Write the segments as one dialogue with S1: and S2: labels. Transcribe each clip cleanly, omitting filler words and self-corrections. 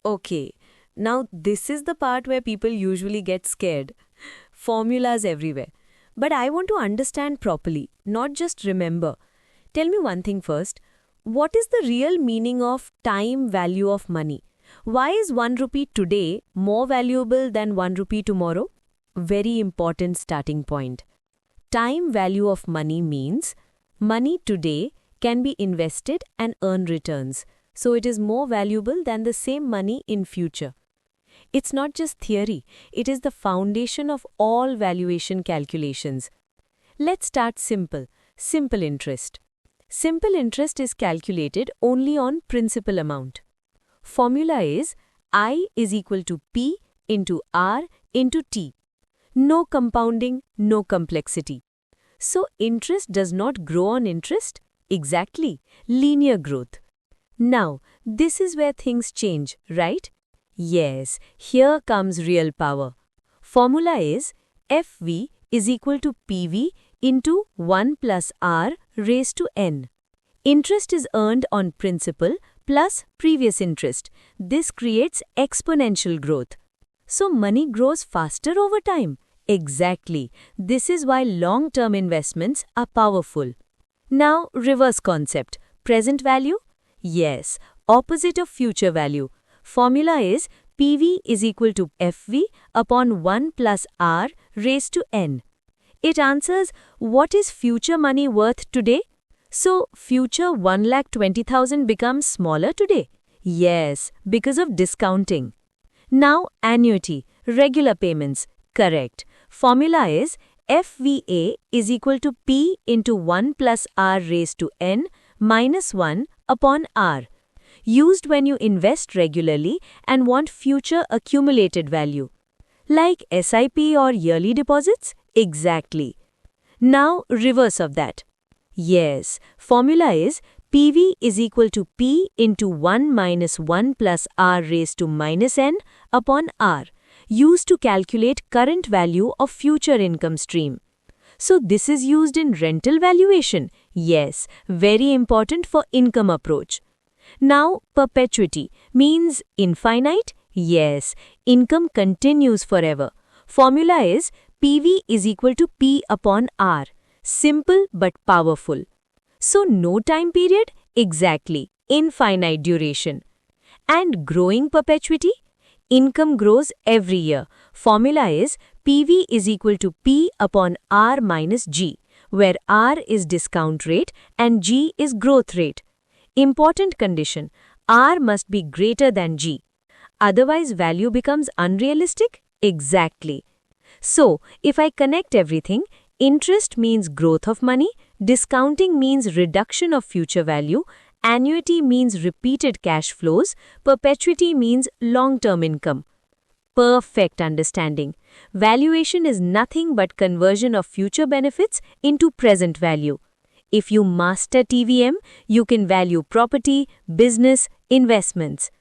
S1: Okay, now this is the part where people usually get scared. Formulas everywhere. But I want to understand properly, not just remember. Tell me one thing first. What is the real meaning of time value of money? Why is 1 rupee today more valuable than 1 rupee tomorrow? Very important starting point. Time value of money means money today can be invested and earn returns, so it is more valuable than the same money in future. It's not just theory, it is the foundation of all valuation calculations. Let's start simple. Simple interest. Simple interest is calculated only on principal amount. Formula is I is equal to P into R into T. No compounding, no complexity. So interest does not grow on interest? Exactly, linear growth. Now, this is where things change, right? Yes, here comes real power. Formula is FV is equal to PV into 1 plus R raised to N. Interest is earned on principal plus previous interest. This creates exponential growth. So money grows faster over time. Exactly. This is why long-term investments are powerful. Now, reverse concept. Present value? Yes, opposite of future value. Formula is PV is equal to FV upon 1 plus R raised to N. It answers what is future money worth today? So, future 1,20,000 becomes smaller today? Yes, because of discounting. Now, annuity, regular payments. Correct. Formula is FVA is equal to P into 1 plus R raised to N minus 1 upon R. Used when you invest regularly and want future accumulated value. Like SIP or yearly deposits? Exactly. Now, reverse of that. Yes, formula is PV is equal to P into 1 minus 1 plus R raised to minus N upon R, used to calculate current value of future income stream. So this is used in rental valuation. Yes, very important for income approach. Now, perpetuity means infinite? Yes, income continues forever. Formula is PV is equal to P upon R. Simple but powerful. So no time period? Exactly, infinite duration. And growing perpetuity? Income grows every year. Formula is PV is equal to P upon R minus G, where R is discount rate and G is growth rate. Important condition, R must be greater than G. Otherwise value becomes unrealistic? Exactly. So, if I connect everything, interest means growth of money, discounting means reduction of future value, annuity means repeated cash flows, perpetuity means long-term income. Perfect understanding. Valuation is nothing but conversion of future benefits into present value. If you master TVM, you can value property, business, investments.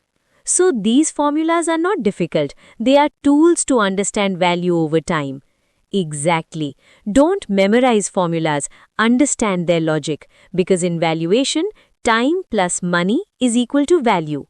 S1: So these formulas are not difficult. They are tools to understand value over time. Exactly. Don't memorize formulas, understand their logic, because in valuation, time plus money is equal to value.